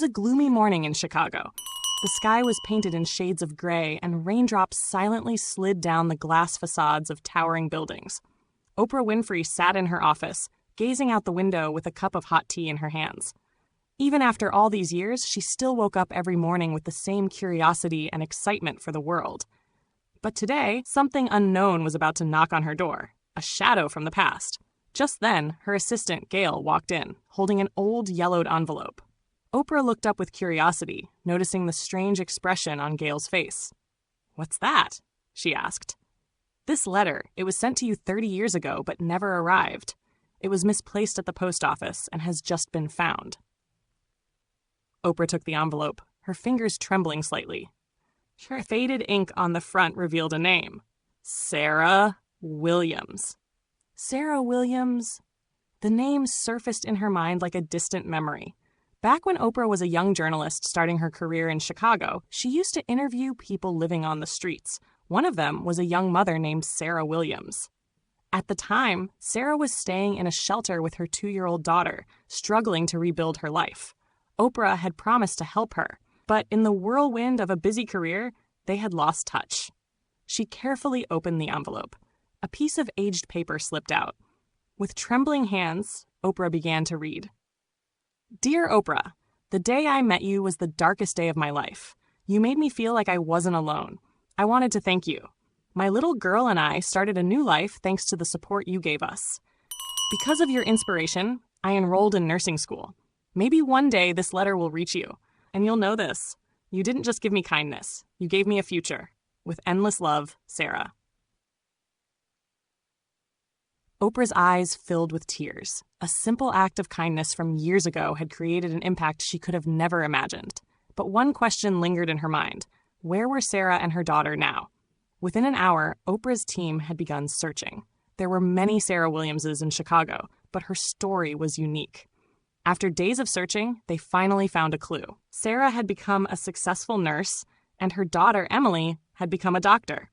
It was a gloomy morning in Chicago. The sky was painted in shades of gray, and raindrops silently slid down the glass facades of towering buildings. Oprah Winfrey sat in her office, gazing out the window with a cup of hot tea in her hands. Even after all these years, she still woke up every morning with the same curiosity and excitement for the world. But today, something unknown was about to knock on her door, a shadow from the past. Just then, her assistant, Gail, walked in, holding an old yellowed envelope. Oprah looked up with curiosity, noticing the strange expression on Gail's face. "What's that?" she asked. "This letter. It was sent to you 30 years ago, but never arrived. It was misplaced at the post office and has just been found." Oprah took the envelope, her fingers trembling slightly. Her faded ink on the front revealed a name. Sarah Williams. Sarah Williams? The name surfaced in her mind like a distant memory. Back when Oprah was a young journalist starting her career in Chicago, she used to interview people living on the streets. One of them was a young mother named Sarah Williams. At the time, Sarah was staying in a shelter with her 2-year-old daughter, struggling to rebuild her life. Oprah had promised to help her, but in the whirlwind of a busy career, they had lost touch. She carefully opened the envelope. A piece of aged paper slipped out. With trembling hands, Oprah began to read. "Dear Oprah, the day I met you was the darkest day of my life. You made me feel like I wasn't alone. I wanted to thank you. My little girl and I started a new life thanks to the support you gave us. Because of your inspiration, I enrolled in nursing school. Maybe one day this letter will reach you, and you'll know this. You didn't just give me kindness. You gave me a future. With endless love, Sarah." Oprah's eyes filled with tears. A simple act of kindness from years ago had created an impact she could have never imagined. But one question lingered in her mind. Where were Sarah and her daughter now? Within an hour, Oprah's team had begun searching. There were many Sarah Williamses in Chicago, but her story was unique. After days of searching, they finally found a clue. Sarah had become a successful nurse, and her daughter, Emily, had become a doctor.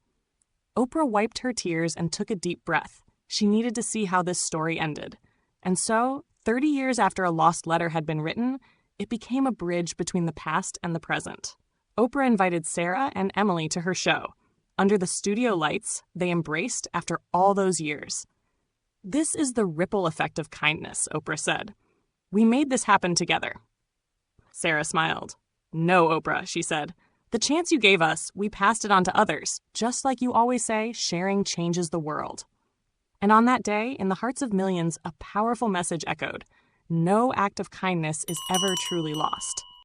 Oprah wiped her tears and took a deep breath. She needed to see how this story ended. And so, 30 years after a lost letter had been written, it became a bridge between the past and the present. Oprah invited Sarah and Emily to her show. Under the studio lights, they embraced after all those years. "This is the ripple effect of kindness," Oprah said. "We made this happen together." Sarah smiled. "No, Oprah," she said. "The chance you gave us, we passed it on to others. Just like you always say, sharing changes the world." And on that day, in the hearts of millions, a powerful message echoed. No act of kindness is ever truly lost.